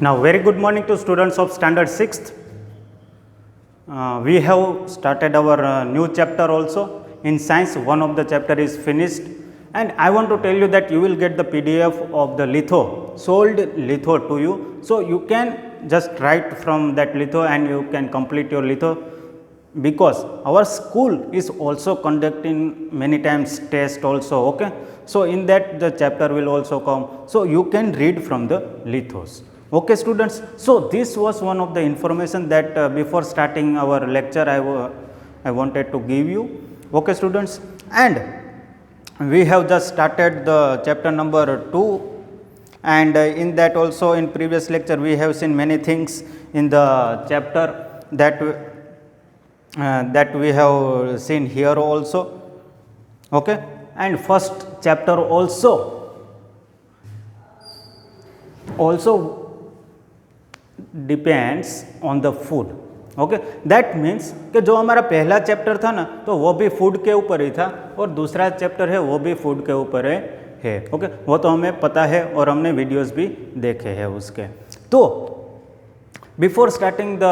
Now, very good morning to students of standard 6th. We have started our new chapter also. In science, one of the chapter is finished, and I want to tell you that you will get the PDF of the litho, sold litho to you. So, you can just write from that litho and you can complete your litho, because our school is also conducting many times test also. Okay. So, in that the chapter will also come. So, you can read from the lithos. Okay, students. So, this was one of the information that before starting our lecture I wanted to give you. Okay, students, and we have just started the chapter number 2, and in that also in previous lecture we have seen many things in the chapter that we have seen here also. Okay, and first chapter also depends on the food. Okay, that means कि जो हमारा पहला chapter था ना, तो वो भी food के ऊपर ही था, और दूसरा चैप्टर है वो भी फूड के ऊपर है। ओके, वो तो हमें पता है और हमने वीडियोस भी देखे हैं उसके। तो before starting the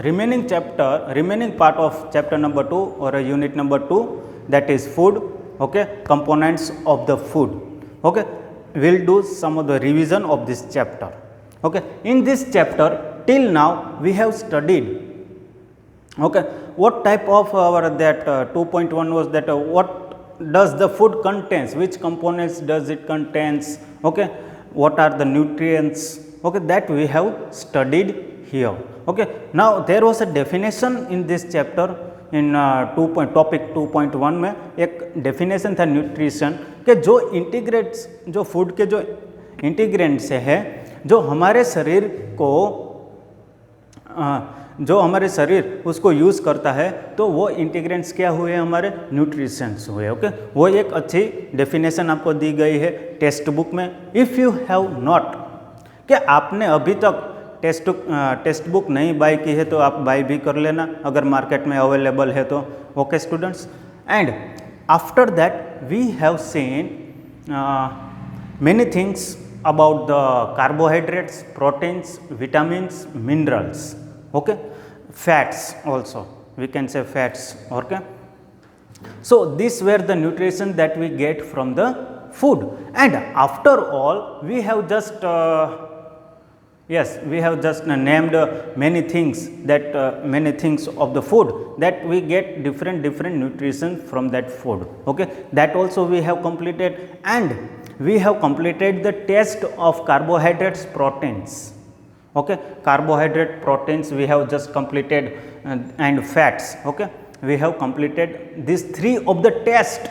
remaining part of chapter number 2 और unit number 2, that is food. Okay, components of the food. Okay, we'll do some of the revision of this chapter. Okay, in this chapter till now we have studied, okay, what type of our that 2.1 was that what does the food contains, which components does it contains, okay, what are the nutrients, okay, that we have studied here. Okay, now there was a definition in this chapter in topic 2.1 में एक definition था nutrition के, जो integrates, जो food के जो इंटीग्रेंट्स है, जो हमारे शरीर को उसको यूज़ करता है, तो वो इंटीग्रेंट्स क्या हुए, हमारे न्यूट्रिशंस हुए. ओके, वो एक अच्छी डेफिनेशन आपको दी गई है टेक्स्ट बुक में. इफ़ यू हैव नॉट, क्या आपने अभी तक टेक्स्ट बुक नहीं बाय की है तो आप बाय भी कर लेना अगर मार्केट में अवेलेबल है तो. Okay students, and after that we have seen many things about the carbohydrates, proteins, vitamins, minerals, okay, fats also, we can say fats. Okay, so these were the nutrition that we get from the food, and after all we have just we have just named many things of the food that we get different nutrition from that food. Okay, that also we have completed, and we have completed the test of carbohydrates, proteins. Okay, carbohydrate, proteins we have just completed, and fats. Okay, we have completed these 3 of the test,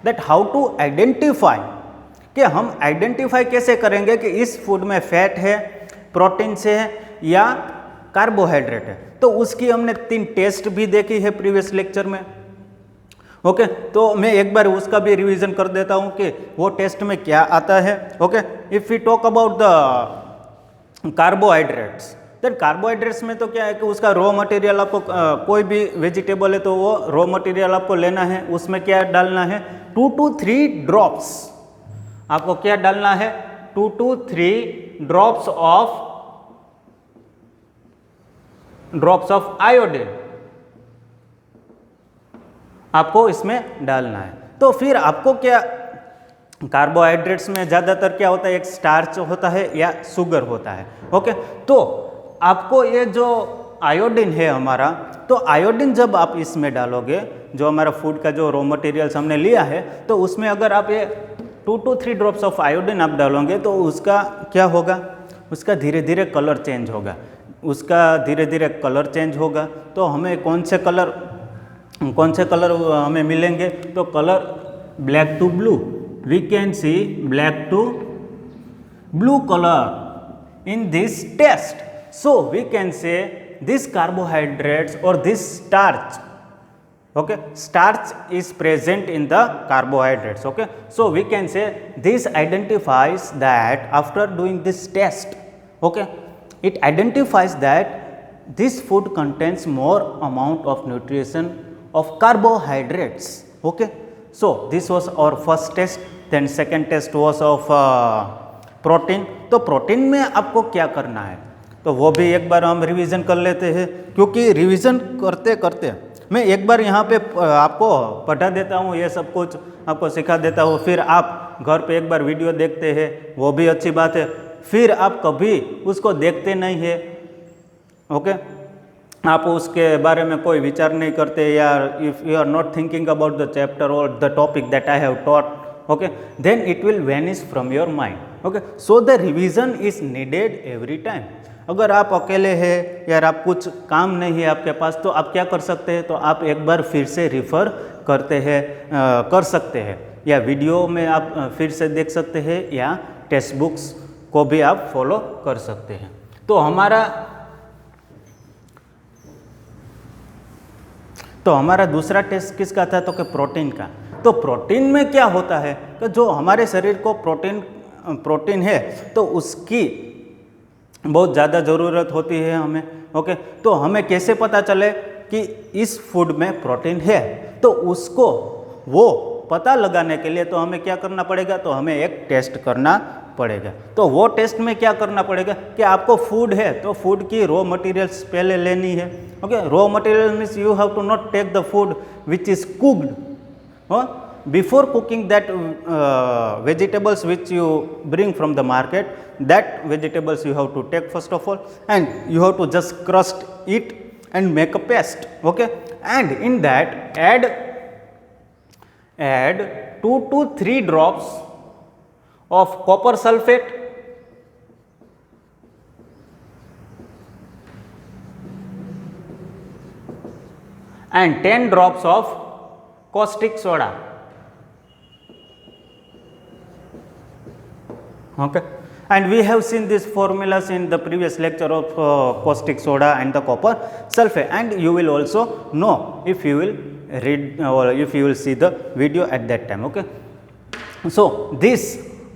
that how to identify, कि हम identify कैसे करेंगे कि इस food में fat है, protein से है या कार्बोहाइड्रेट है. तो उसकी हमने 3 टेस्ट भी देखी है प्रीवियस लेक्चर में. ओके, तो मैं एक बार उसका भी रिवीजन कर देता हूं कि वो टेस्ट में क्या आता है. Okay, if we talk about the carbohydrates, then carbohydrates में तो क्या है कि उसका रॉ मटेरियल आपको कोई भी वेजिटेबल है तो वो रॉ मटेरियल आपको लेना है, उसमें क्या डालना है, 2 to 3 ड्रॉप्स. आपको क्या डालना है, 2 to 3 ड्रॉप्स ऑफ आयोडीन आपको इसमें डालना है. तो फिर आपको क्या, कार्बोहाइड्रेट्स में ज़्यादातर क्या होता है, एक स्टार्च होता है या शुगर होता है. ओके, तो आपको ये जो आयोडीन है हमारा, तो आयोडीन जब आप इसमें डालोगे, जो हमारा फूड का जो रॉ मटेरियल्स हमने लिया है, तो उसमें अगर आप ये 2 to 3 ड्रॉप्स ऑफ आयोडीन आप डालोगे, तो उसका क्या होगा, उसका धीरे धीरे कलर चेंज होगा. तो हमें कौन से कलर हमें मिलेंगे, तो colour black to blue, we can see black to blue colour in this test. So we can say this carbohydrates और this starch. Okay, starch is present in the carbohydrates. Okay, so we can say this identifies that after doing this test, okay, it identifies that this food contains more amount of nutrition of carbohydrates. Okay, so this was our first test. Then second test was of protein. तो तो protein में आपको क्या करना है, तो वो भी एक बार हम रिवीजन कर लेते हैं, क्योंकि रिवीजन करते करते मैं एक बार यहाँ पे आपको पढ़ा देता हूँ, ये सब कुछ आपको सिखा देता हूँ, फिर आप घर पे एक बार वीडियो देखते हैं, वो भी अच्छी बात है। फिर आप कभी उसको देखते नहीं है, ओके, आप उसके बारे में कोई विचार नहीं करते, या if you are not thinking about the chapter और the topic that I have taught, okay, then it will vanish from your mind, okay, so the revision is needed every time। अगर आप अकेले हैं या आप कुछ काम नहीं है आपके पास, तो आप क्या कर सकते हैं, तो आप एक बार फिर से रिफ़र करते हैं कर सकते हैं, या वीडियो में आप फिर से देख सकते हैं, या टेक्स्ट बुक्स को भी आप फॉलो कर सकते हैं। तो हमारा दूसरा टेस्ट किसका था, तो कि प्रोटीन का। तो प्रोटीन में क्या होता है कि जो हमारे शरीर को प्रोटीन है, तो उसकी बहुत ज़्यादा ज़रूरत होती है हमें, ओके। तो हमें कैसे पता चले कि इस फूड में प्रोटीन है, तो उसको वो पता लगाने के लिए तो हमें क्या करना पड़ेगा, तो हमें एक टेस्ट करना पड़ेगा। तो वो टेस्ट में क्या करना पड़ेगा कि आपको फूड है, तो फूड की रॉ मटेरियल्स पहले लेनी है, okay. Raw material means you have to not take the food which is cooked, before cooking that vegetables which you bring from the market, that vegetables you have to take first of all, and you have to just crush it and make a paste, okay, and in that add 2 to 3 drops of copper sulfate and 10 drops of caustic soda, okay, and we have seen these formulas in the previous lecture of caustic soda and the copper sulfate, and you will also know if you will read or if you will see the video at that time, okay. So this,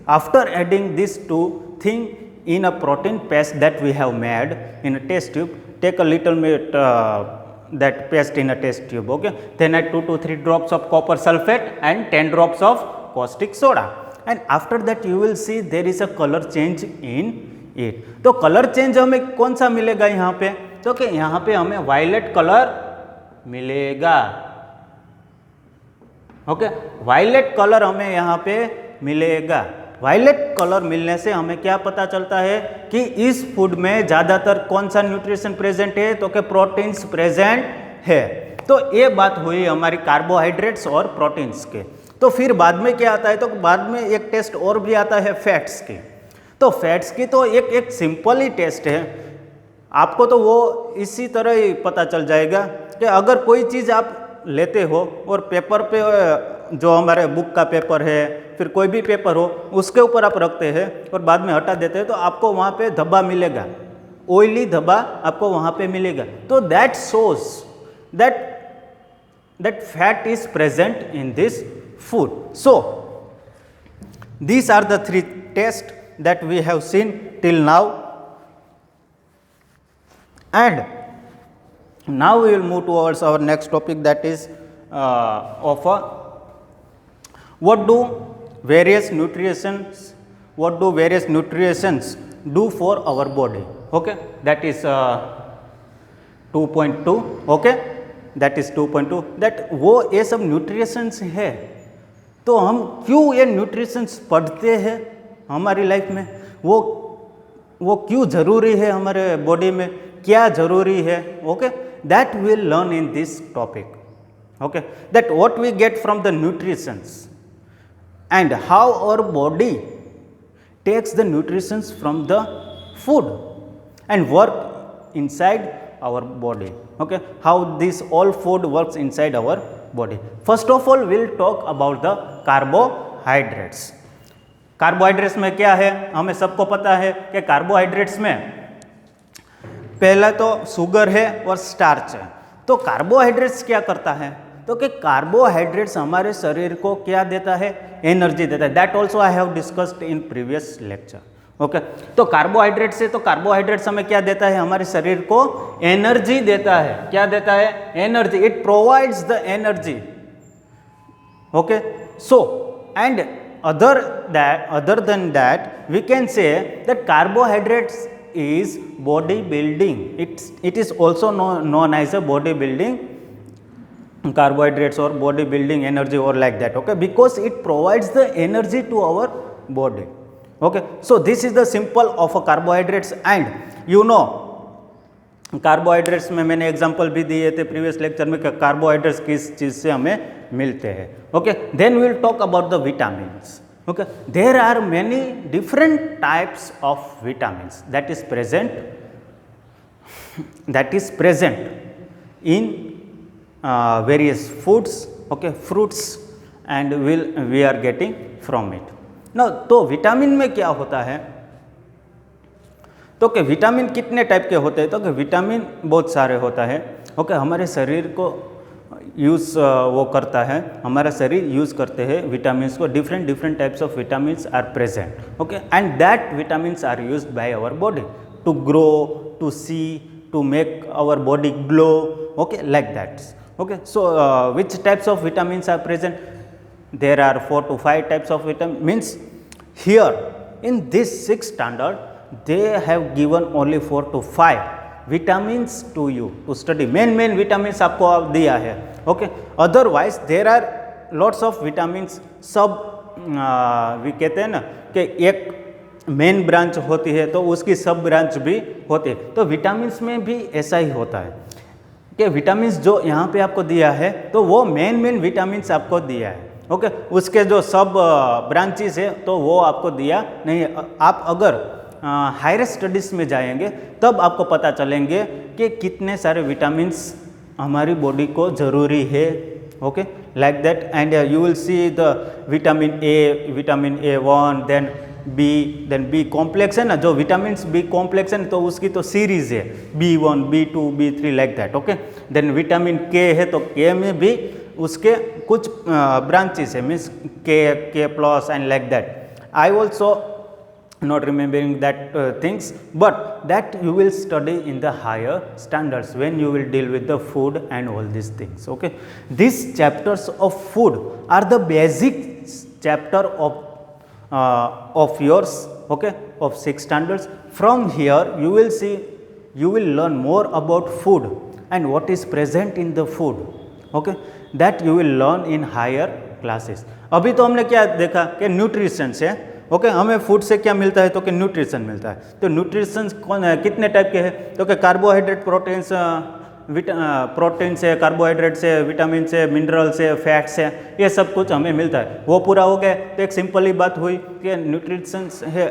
after adding these two things in a protein paste that we have made in a test tube, take a little bit that paste in a test tube, okay, then add 2 to 3 drops of copper sulfate and 10 drops of caustic soda, and after that you will see there is a color change in it। तो colour change हमें कौन सा मिलेगा यहाँ पे, तो कि यहाँ पे हमें वायलेट कलर मिलेगा, ओके, वायलेट कलर हमें यहाँ पे मिलेगा। वायलेट कलर मिलने से हमें क्या पता चलता है कि इस फूड में ज़्यादातर कौन सा न्यूट्रिशन प्रेजेंट है, तो कि प्रोटीन्स प्रेजेंट है। तो ये बात हुई हमारी कार्बोहाइड्रेट्स और प्रोटीन्स के। तो फिर बाद में क्या आता है, तो बाद में एक टेस्ट और भी आता है फैट्स की। तो फैट्स की तो एक सिंपल ही टेस्ट है, आपको तो वो इसी तरह ही पता चल जाएगा कि अगर कोई चीज़ आप लेते हो और पेपर पे, जो हमारे बुक का पेपर है, फिर कोई भी पेपर हो, उसके ऊपर आप रखते हैं और बाद में हटा देते हैं, तो आपको वहाँ पे धब्बा मिलेगा, ऑयली धब्बा आपको वहाँ पे मिलेगा। तो that shows that fat is present in this food. So these are the 3 tests that we have seen till now, and now we will move towards our next topic, that is what do various nutrients do for our body, okay, that is 2.2, okay, that is 2.2, that वो ये सब nutritions है। तो हम क्यों ये nutritions पढ़ते हैं हमारी लाइफ में, वो क्यों ज़रूरी है हमारे बॉडी में, क्या ज़रूरी है, okay, that will learn in this topic, okay, that what we get from the nutritions and how our body takes the nutritions from the food and work inside our body, okay, how this all food works inside our body। First of all we'll talk about the carbohydrates। Carbohydrates में क्या है, हमें सबको पता है कि carbohydrates में पहला तो शुगर है और स्टार्च है। तो कार्बोहाइड्रेट्स क्या करता है, तो कि कार्बोहाइड्रेट्स हमारे शरीर को क्या देता है, एनर्जी देता है। That also I have discussed in previous lecture, okay. तो कार्बोहाइड्रेट से, तो कार्बोहाइड्रेट्स हमें क्या देता है, हमारे शरीर को एनर्जी देता है। क्या देता है, energy, it provides the energy, okay. So and other than that we can say that carbohydrates is body building. It is also known as a body building carbohydrates or body building energy or like that, okay, because it provides the energy to our body, okay. So this is the simple of a carbohydrates. And you know carbohydrates में मैंने example भी दिए थे previous lecture में कि carbohydrates किस चीज़ से हमें मिलते हैं, okay. Then we will talk about the vitamins, okay. There are many different types of vitamins that is present in various foods, okay, fruits and we are getting from it. ना तो vitamin में क्या होता है, तो कि vitamin कितने type के होते हैं, तो कि विटामिन बहुत सारे होता है, ओके. हमारे शरीर को यूज़ वो करता है, हमारा शरीर यूज़ करते हैं विटामिन्स को. Different types of vitamins are present, okay. And that vitamins are used by our body to grow, to see, to make our body glow, okay, like that, okay. So which types of vitamins are present, there are 4 to 5 types of vitamin. Means here in this 6th standard they have given only 4 to 5 vitamins to you to study. Main vitamins आपको दिया है, okay. Otherwise there are lots of vitamins. सब we कहते हैं ना कि एक main branch होती है तो उसकी सब ब्रांच भी होती है. तो विटामिन्स में भी ऐसा ही होता है कि विटामिन्स जो यहाँ पे आपको दिया है तो वो मेन विटामिन्स आपको दिया है, ओके. उसके जो सब ब्रांचेस है तो वो आपको दिया नहीं है. आप अगर हायर स्टडीज़ में जाएंगे तब आपको पता चलेंगे कि कितने सारे विटामिन्स हमारी बॉडी को ज़रूरी है, okay, like that. And you will see the vitamin A1, then B complex है ना, जो विटामिन्स बी कॉम्प्लेक्स है ना तो उसकी तो सीरीज़ है, B1, B2, B3 like that, okay. Then vitamin K है तो K में भी उसके कुछ ब्रांचेस है, means K+ and like that. I also not remembering that things, but that you will study in the higher standards when you will deal with the food and all these things, okay. These chapters of food are the basic chapter of yours, okay, of 6th standards. From here you will see, you will learn more about food and what is present in the food, okay, that you will learn in higher classes. अभी तो हमने क्या देखा कि nutrition से, okay, हमें food से क्या मिलता है, तो कि न्यूट्रिशन मिलता है. तो न्यूट्रिशन कितने टाइप के हैं, तो कि कार्बोहाइड्रेट, प्रोटीन से, कार्बोहाइड्रेट से, विटामिन से, मिनरल से, फैट से, ये सब कुछ हमें मिलता है. वो पूरा हो गया. तो एक सिंपल ही बात हुई कि न्यूट्रिशन है,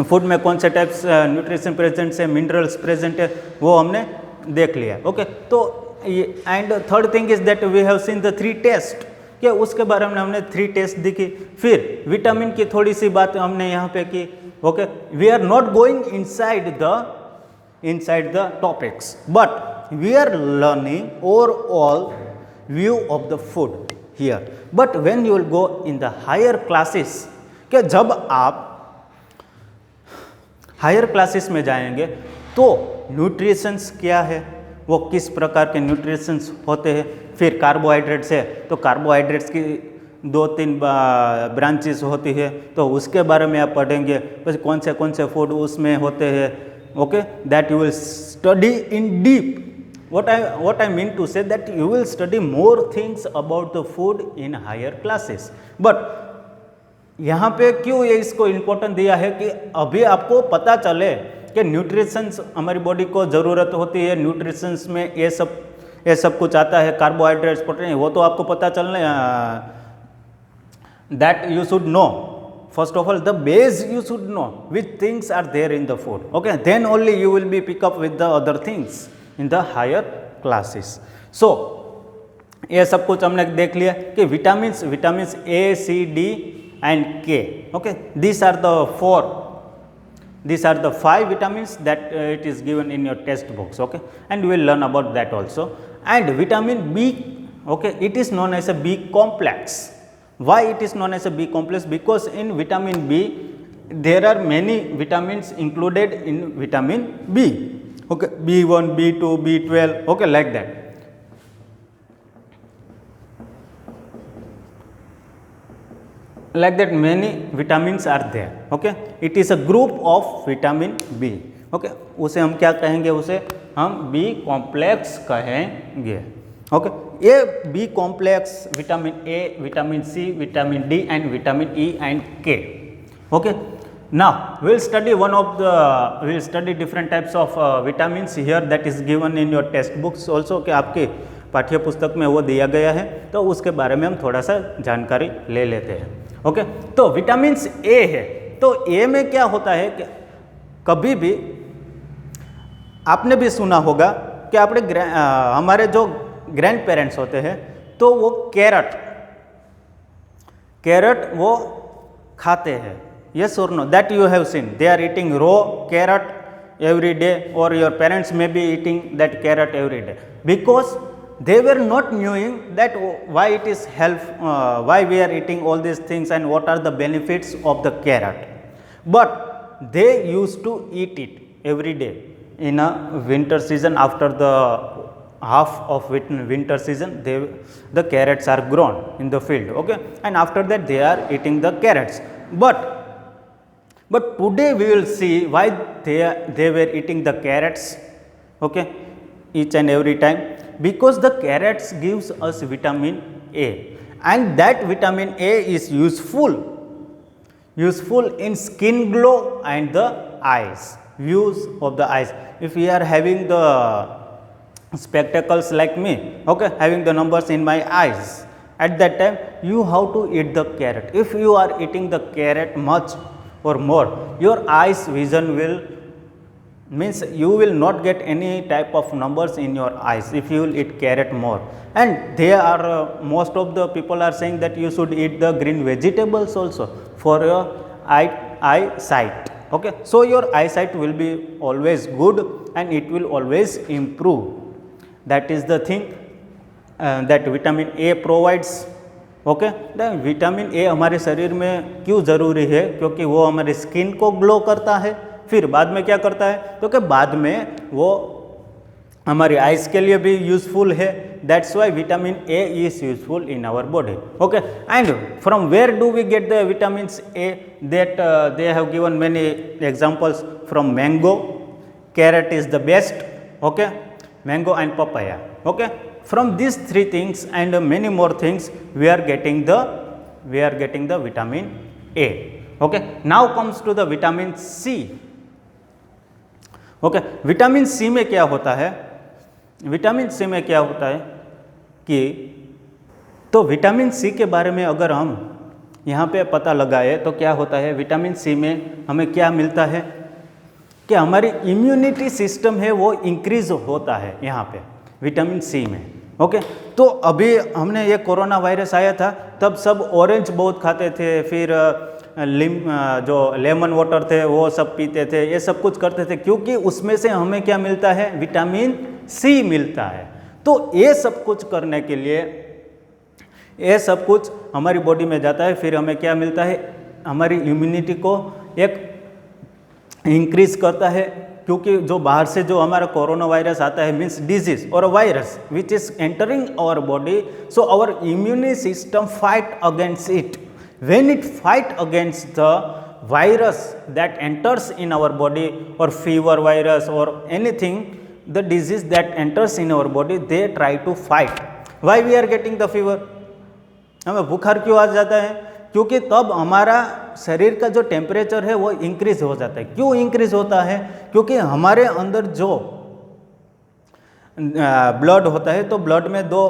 फूड में कौन से टाइप्स न्यूट्रिशन प्रेजेंट है, मिनरल्स प्रेजेंट है, वो हमने देख लिया, ओके. तो and third thing is that we have seen the 3 test, कि उसके बारे में हमने 3 टेस्ट दिखी. फिर विटामिन की थोड़ी सी बात हमने यहाँ पे की, okay. We are not going inside the topics, but we are learning overall view of the food here. But when you will go in the higher classes, कि जब आप हायर क्लासेस में जाएंगे तो न्यूट्रिशंस क्या है, वो किस प्रकार के न्यूट्रिशंस होते हैं. फिर कार्बोहाइड्रेट्स है तो कार्बोहाइड्रेट्स की 2-3 ब्रांचेस होती है तो उसके बारे में आप पढ़ेंगे. बस कौन से फूड उसमें होते हैं, okay, that you will study in deep. what I mean to say that you will study more things about the food in higher classes. But यहाँ पे क्यों ये इसको इम्पोर्टेंट दिया है कि अभी आपको पता चले कि न्यूट्रिशंस हमारी बॉडी को ज़रूरत होती है, न्यूट्रिशंस में ये सब कुछ आता है, कार्बोहाइड्रेट्स, प्रोटीन, वो तो आपको पता चलने, that you should know. First of all the base you should know which things are there in the food, okay. Then only you will be pick up with the other things in the higher classes. So ये सब कुछ हमने देख लिया कि vitamins A, C, D and K, okay. These are the 5 vitamins that it is given in your text books, okay, and we will learn about that also. And vitamin B, okay, it is known as a B complex. Why it is known as a B complex? Because in vitamin B there are many vitamins included in vitamin B, okay, B1, B2, B12, okay, like that. like that many vitamins are there. Okay, it is a group of vitamin B. Okay, उसे हम क्या कहेंगे, उसे हम B complex कहेंगे. Okay, ये B complex vitamin A, vitamin C, vitamin D and vitamin E and K. Okay, now we'll study we'll study different types of vitamins here that is given in your textbooks also, कि आपके पाठ्य पुस्तक में वो दिया गया है, तो उसके बारे में हम थोड़ा सा जानकारी ले लेते हैं. ओके, तो विटामिन ए है, तो ए में क्या होता है कि कभी भी आपने भी सुना होगा कि हमारे जो ग्रैंड पेरेंट्स होते हैं तो वो कैरेट वो खाते हैं. Yes or no? That you have seen. They are eating raw carrot every day, or your parents may be eating that carrot every day, because they were not knowing that why it is why we are eating all these things and what are the benefits of the carrot. But they used to eat it every day in a winter season. After the half of winter season, the carrots are grown in the field. Okay, and after that they are eating the carrots. But today we will see why they were eating the carrots, okay, each and every time, because the carrots gives us vitamin A, and that vitamin A is useful in skin glow and the eyes, views of the eyes. If we are having the spectacles like me, okay, having the numbers in my eyes, at that time you have to eat the carrot. If you are eating the carrot much or more, your eyes vision means you will not get any type of numbers in your eyes if you will eat carrot more. And they are most of the people are saying that you should eat the green vegetables also for your eyesight. Okay, so your eyesight will be always good and it will always improve. That is the thing that vitamin A provides. Okay, vitamin A हमारे शरीर में क्यों ज़रूरी है, क्योंकि वो हमारी skin को ग्लो करता है. फिर बाद में क्या करता है, तो कि बाद में वो हमारी आइज़ के लिए भी यूज़फुल है. That's why vitamin A is useful in our body. Okay, and from where do we get the vitamin A, that they have given many examples from mango, carrot is the best. Okay, mango and papaya. Okay, from these three things and many more things we are getting the vitamin A. Okay, now comes to the vitamin C. Okay, vitamin C में क्या होता है, vitamin C में क्या होता है कि, तो विटामिन सी के बारे में अगर हम यहाँ पे पता लगाए तो क्या होता है, विटामिन सी में हमें क्या मिलता है कि हमारी इम्यूनिटी सिस्टम है वो इंक्रीज होता है यहाँ पे विटामिन सी में. ओके, तो अभी हमने ये कोरोना वायरस आया था तब सब ऑरेंज बहुत खाते थे, फिर जो लेमन वाटर थे वो सब पीते थे, ये सब कुछ करते थे, क्योंकि उसमें से हमें क्या मिलता है, विटामिन सी मिलता है. तो ये सब कुछ करने के लिए ये सब कुछ हमारी बॉडी में जाता है, फिर हमें क्या मिलता है, हमारी इम्यूनिटी को एक इंक्रीज करता है. क्योंकि जो बाहर से जो हमारा कोरोना वायरस आता है मीन्स डिजीज और virus which is entering our body, so our immune system fight against it. When it fight against the virus that enters in our body, or fever virus or anything, the disease that enters in our body, they try to fight. Why we are getting the fever? हमें बुखार क्यों आ जाता है? क्योंकि तब हमारा शरीर का जो टेम्परेचर है वो इंक्रीज हो जाता है. क्यों इंक्रीज होता है? क्योंकि हमारे अंदर जो ब्लड होता है, तो ब्लड में दो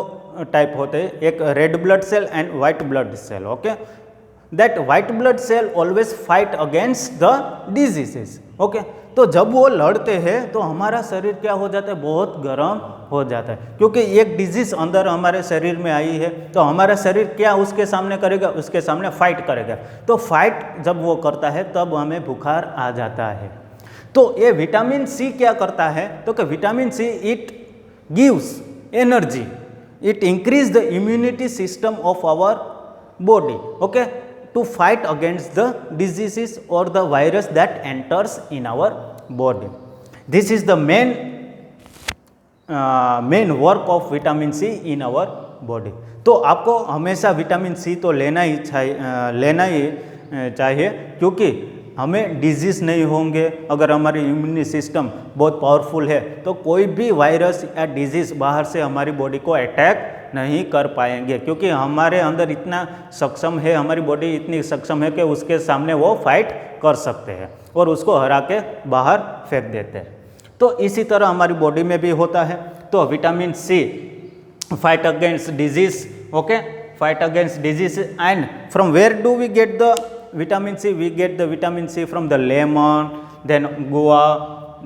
टाइप होते हैं, एक red blood cell and white blood cell. Okay, that white blood cell always fight against the diseases. Okay, तो जब वो लड़ते हैं तो हमारा शरीर क्या हो जाता है, बहुत गर्म हो जाता है, क्योंकि एक डिजीज अंदर हमारे शरीर में आई है, तो हमारा शरीर क्या उसके सामने करेगा, उसके सामने फाइट करेगा. तो फाइट जब वो करता है तब हमें बुखार आ जाता है. तो ये विटामिन सी क्या करता है, तो कि vitamin C it gives energy, it increase the immunity system of our body, okay, to fight against the diseases or the virus that enters in our body. This is the main work of vitamin C in our body. तो आपको हमेशा vitamin C तो लेना ही चाहिए क्योंकि हमें disease नहीं होंगे। अगर हमारी इम्यूनी सिस्टम बहुत पावरफुल है तो कोई भी वायरस या डिजीज़ बाहर से हमारी बॉडी को अटैक नहीं कर पाएंगे, क्योंकि हमारे अंदर इतना सक्षम है, हमारी बॉडी इतनी सक्षम है कि उसके सामने वो फाइट कर सकते हैं और उसको हरा के बाहर फेंक देते हैं। तो इसी तरह हमारी बॉडी में भी होता है। तो vitamin C fight against disease, okay, fight against disease. And from where do we get the vitamin C? We get the vitamin C from the lemon, then guava,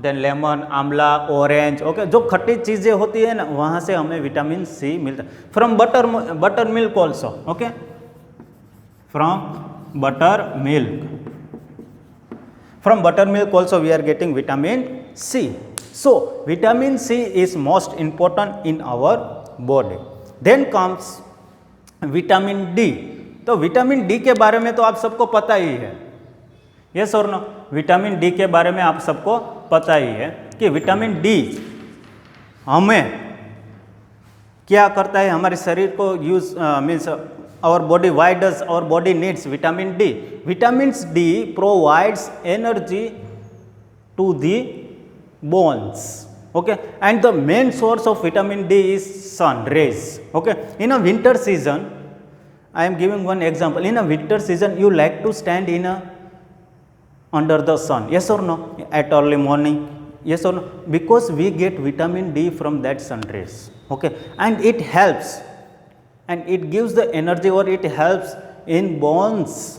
then lemon, amla, orange, okay, जो खट्टी चीज़ें होती है ना वहाँ से हमें vitamin C मिलता है। From butter milk also, okay, from butter milk also we are getting vitamin C. So vitamin C is most important in our body. Then comes vitamin D. तो विटामिन डी के बारे में तो आप सबको पता ही है, यस और नो? विटामिन डी के बारे में आप सबको पता ही है कि विटामिन डी हमें क्या करता है, हमारे शरीर को use means our body, why does our body needs vitamin D? Vitamin D provides energy to the bones, okay, and the main source of vitamin D is sun rays, okay. In a winter season, I am giving one example. In a winter season you like to stand in a under the sun, yes or no, at early morning, yes or no? Because we get vitamin D from that sun rays, okay, and it helps and it gives the energy or it helps in bones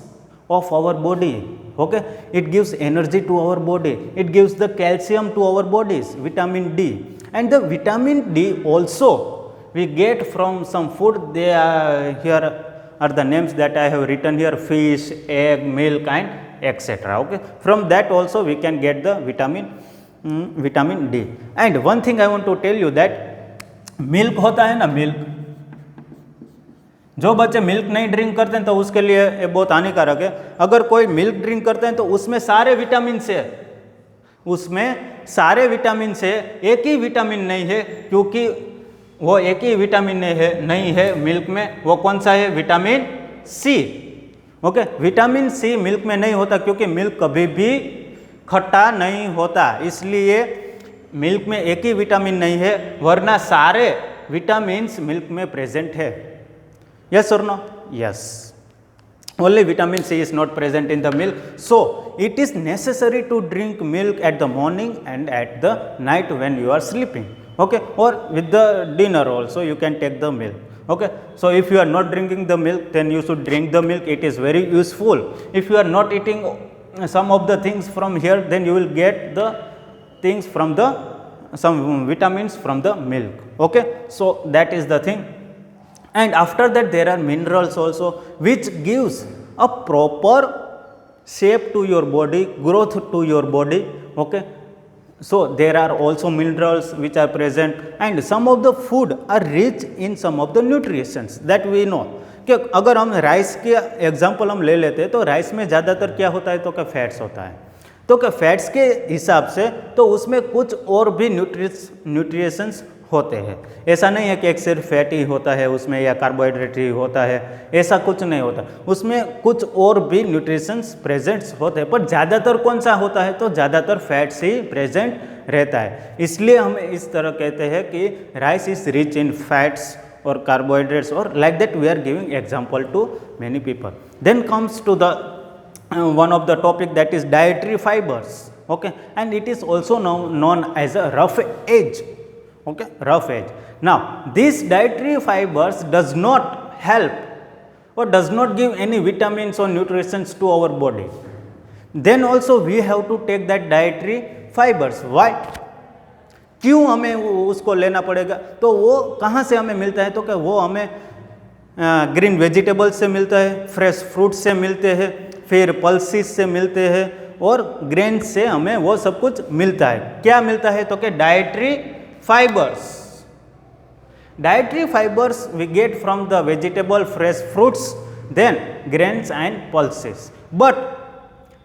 of our body, okay. It gives energy to our body, it gives the calcium to our bodies, vitamin D. And the vitamin D also we get from some food. They are here are the names that I have written here: fish, egg, milk and etc, okay. From that also we can get the vitamin D. And one thing I want to tell you that milk होता है ना, milk, जो बच्चे milk नहीं drink करते हैं तो उसके लिए ये बहुत हानिकारक है। अगर कोई मिल्क ड्रिंक करते हैं तो उसमें सारे विटामिन से, उसमें सारे विटामिन से एक ही विटामिन नहीं है, क्योंकि वो एक ही विटामिन नहीं है मिल्क में। वो कौन सा है? Vitamin C, okay. Vitamin C milk में नहीं होता क्योंकि मिल्क कभी भी खट्टा नहीं होता, इसलिए मिल्क में एक ही विटामिन नहीं है, वरना सारे विटामिन्स मिल्क में प्रेजेंट है, yes or no? Yes, only vitamin C is not present in the milk. So it is necessary to drink milk at the morning and at the night when you are sleeping, okay, or with the dinner also you can take the milk, okay. So if you are not drinking the milk, then you should drink the milk, it is very useful. If you are not eating some of the things from here, then you will get the things from the some vitamins from the milk, okay. So that is the thing. And after that there are minerals also which gives a proper shape to your body, growth to your body, okay. So there are also minerals which are present, and some of the food are rich in some of the nutrients that we know. कि अगर हम rice के example हम ले लेते हैं तो rice में ज़्यादातर क्या होता है, तो क्या फैट्स होता है, तो क्या फैट्स के हिसाब से तो उसमें कुछ और भी न्यूट्रिशंस होते हैं। ऐसा नहीं है कि एक सिर्फ फैट ही होता है उसमें या कार्बोहाइड्रेट ही होता है, ऐसा कुछ नहीं होता, उसमें कुछ और भी न्यूट्रिशंस प्रेजेंट्स होते हैं। पर ज़्यादातर कौन सा होता है, तो ज़्यादातर फैट्स ही प्रेजेंट रहता है, इसलिए हम इस तरह कहते हैं कि rice is rich in fats और कार्बोहाइड्रेट्स, और like that we are giving example to many people. Then comes to the one of the topic, that is dietary fibers, okay, and it is also known as a rough edge, okay, rough edge. Now these dietary fibers does not help or does not give any vitamins or nutrients to our body. Then also we have to take that dietary fibers. Why? क्यों हमें उसको लेना पड़ेगा, तो वो कहाँ से हमें मिलता है, तो क्या वो हमें ग्रीन वेजिटेबल्स से मिलता है, फ्रेश फ्रूट से मिलते हैं, फिर पल्सिस से मिलते हैं और ग्रेन से हमें वो सब कुछ मिलता है। क्या मिलता है, तो क्या dietary fibres. Dietary fibres we get from the vegetable, fresh fruits, then grains and pulses, but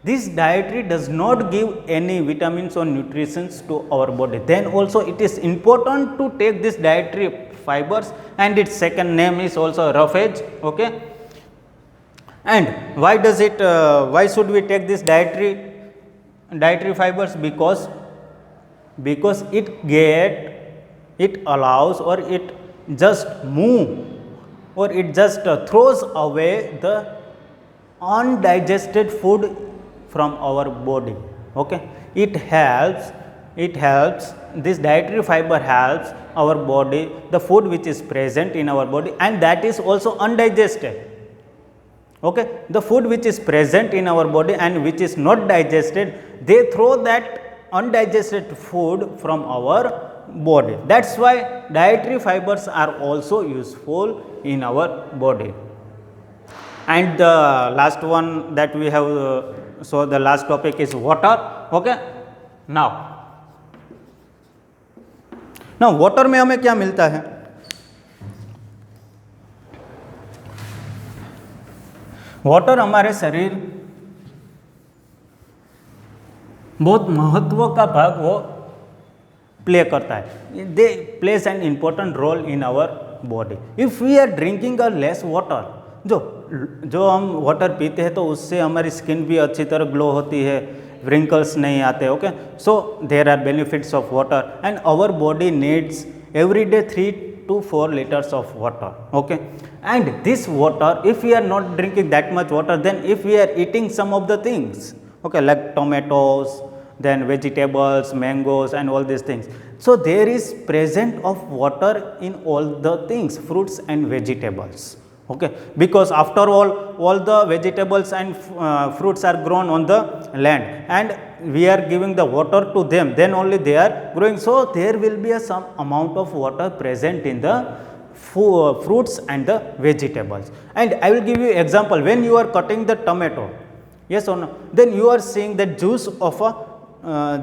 this dietary does not give any vitamins or nutrients to our body. Then also it is important to take this dietary fibers, and its second name is also roughage. Okay, and why does it why should we take this dietary fibers? Because it allows, or it just move, or it just throws away the undigested food from our body. Okay, it helps this dietary fiber helps our body, the food which is present in our body and that is also undigested. Okay, the food which is present in our body and which is not digested, they throw that undigested food from our body. That's why dietary fibers are also useful in our body. And the last one that we have, so the last topic is water. Okay, now water में हमें क्या मिलता है? Water हमारे शरीर बहुत महत्व का भाग वो प्ले करता है. They plays an important role in our body. If we are drinking a less water, जो हम वाटर पीते हैं तो उससे हमारी स्किन भी अच्छी तरह ग्लो होती है, wrinkles नहीं आते. Okay, so there are benefits of water and our body needs every day 3 to 4 liters of water. Okay, and this water, if we are not drinking that much water, then if we are eating some of the things, okay, like tomatoes, then vegetables, mangoes and all these things, so there is present of water in all the things, fruits and vegetables. Okay, because after all the vegetables and fruits are grown on the land and we are giving the water to them, then only they are growing. So there will be some amount of water present in the fruits and the vegetables. And I will give you example. When you are cutting the tomato, yes or no, then you are seeing the juice of a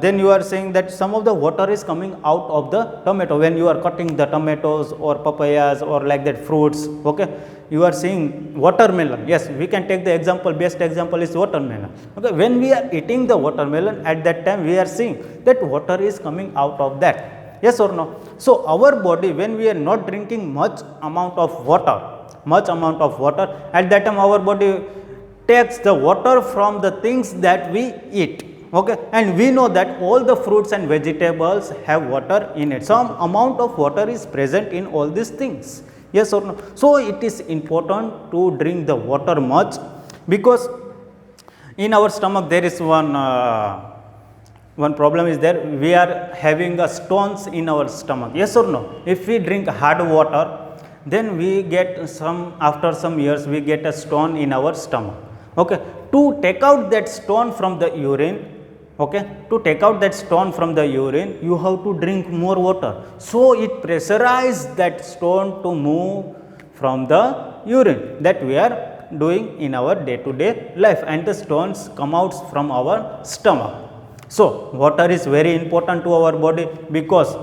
then you are saying that some of the water is coming out of the tomato when you are cutting the tomatoes or papayas or like that fruits. Okay, you are seeing watermelon. Yes, we can take the example, best example is watermelon. Okay, when we are eating the watermelon, at that time we are seeing that water is coming out of that. Yes or no? So our body, when we are not drinking much amount of water, at that time our body takes the water from the things that we eat. Okay, and we know that all the fruits and vegetables have water in it. Some amount of water is present in all these things. Yes or no? So it is important to drink the water much, because in our stomach there is one problem is there. We are having stones in our stomach. Yes or no? If we drink hard water, then we get after some years we get a stone in our stomach. Okay, to take out that stone from the urine, you have to drink more water. So it pressurizes that stone to move from the urine that we are doing in our day-to-day life, and the stones come out from our stomach. So water is very important to our body, because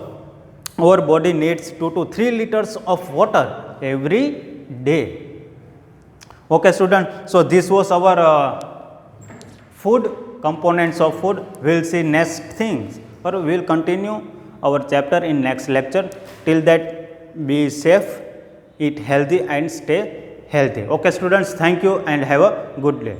our body needs 2 to 3 liters of water every day. Okay, student. So this was our food, components of food. We will see next things, or we will continue our chapter in next lecture. Till that, be safe, eat healthy and stay healthy. Okay, students. Thank you and have a good day.